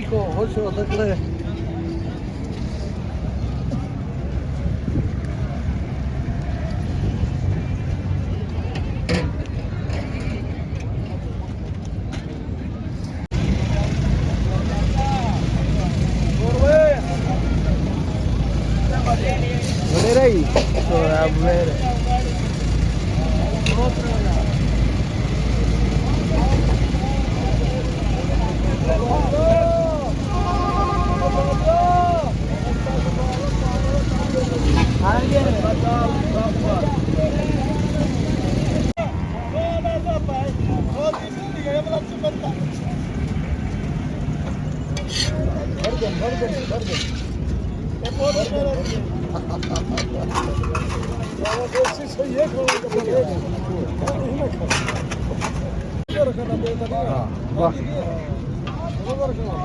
देखो खुश हो सकते बड़े रही तो अब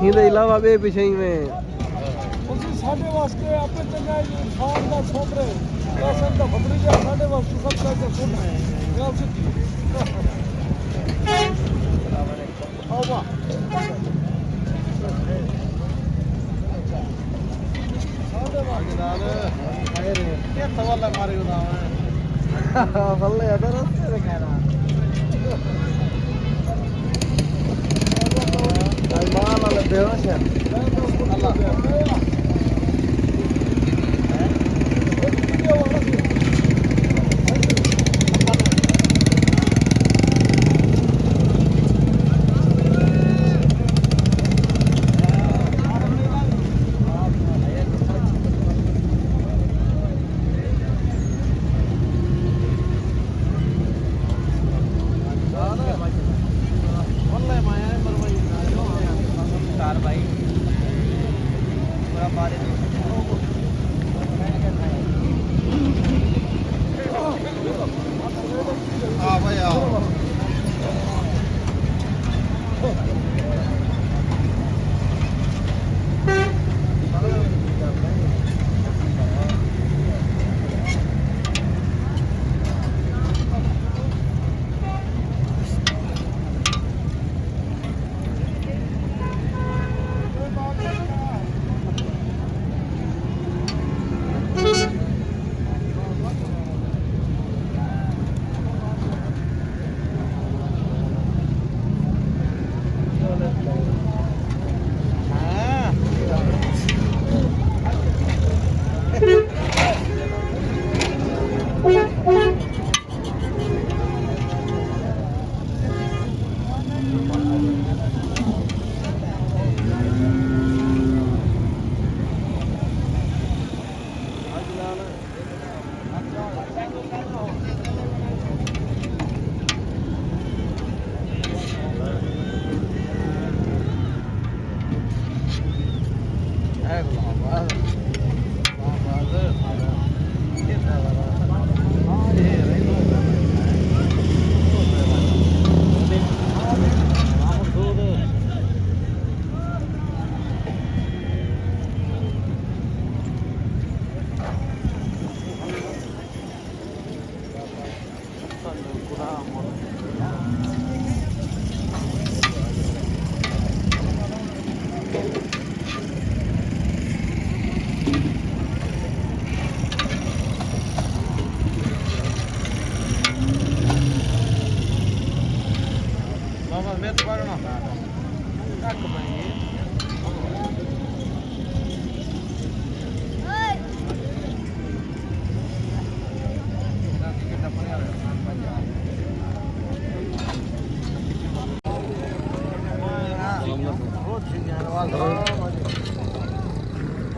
मेरे इलावा बे पिछे में साढ़े वास्ते आपे चंगा इंसान का छोकरे ऐसा का भतरीजा साढ़े वास्ते सब का सुन है क्या सिद्धि आओ साढ़े वास्ते नाल ये सवाल मारे उदा वल्ले अदर से कहना माल वाले बेहोश है अल्लाह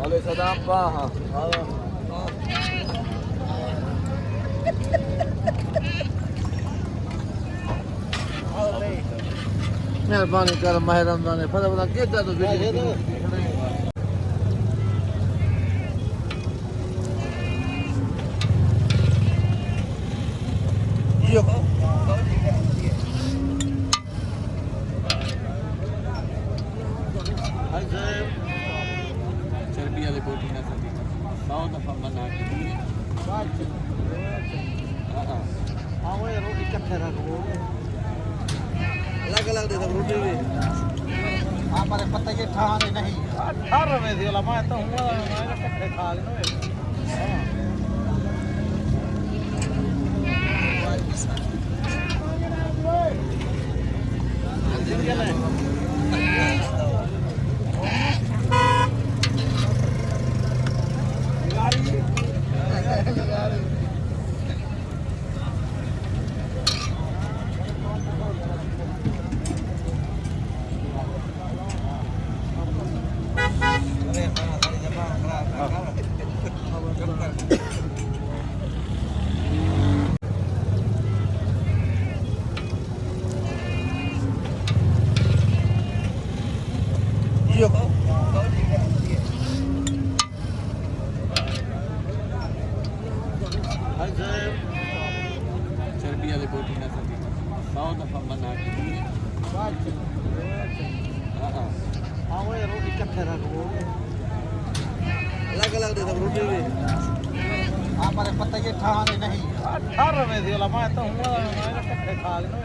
Oleh sada apa? मेहरबानी कर माह रमजान फटाफट केता तो वीडियो यो चर्बी वाले बोटी ना सकी 100 दफा मना हां वो रोटी इकट्ठे रखो अलग अलग दे दो रोटी भी हमारे पता ये ठहाने नहीं 18 में थी मैं तो हूँ मैं कट्ठे खा लेना चर्बी वाली बोटी ना सकी 100 दफा मना की हाँ वो रोटी कट्ठे रख वो अलग अलग दे सब रोटी भी हमारे पता ये ठहाने नहीं 18 में थी मैं तो हूँ मैं कट्ठे खा लेना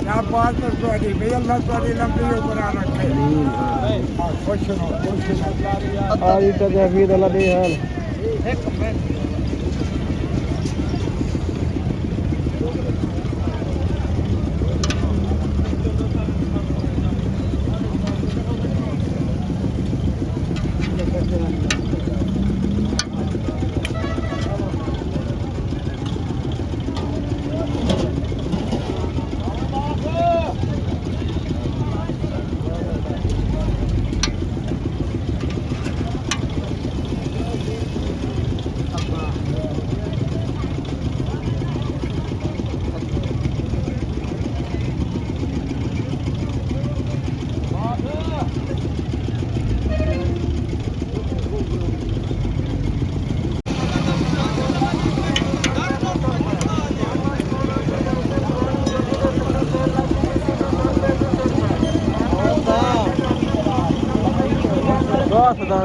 क्या बात है सॉरी भैया अल्लाह सॉरी लंबी ऊपर आ रखे हाँ खुश रहो आज तक हफीज अल्लाह दे हाल एक मिनट खुदा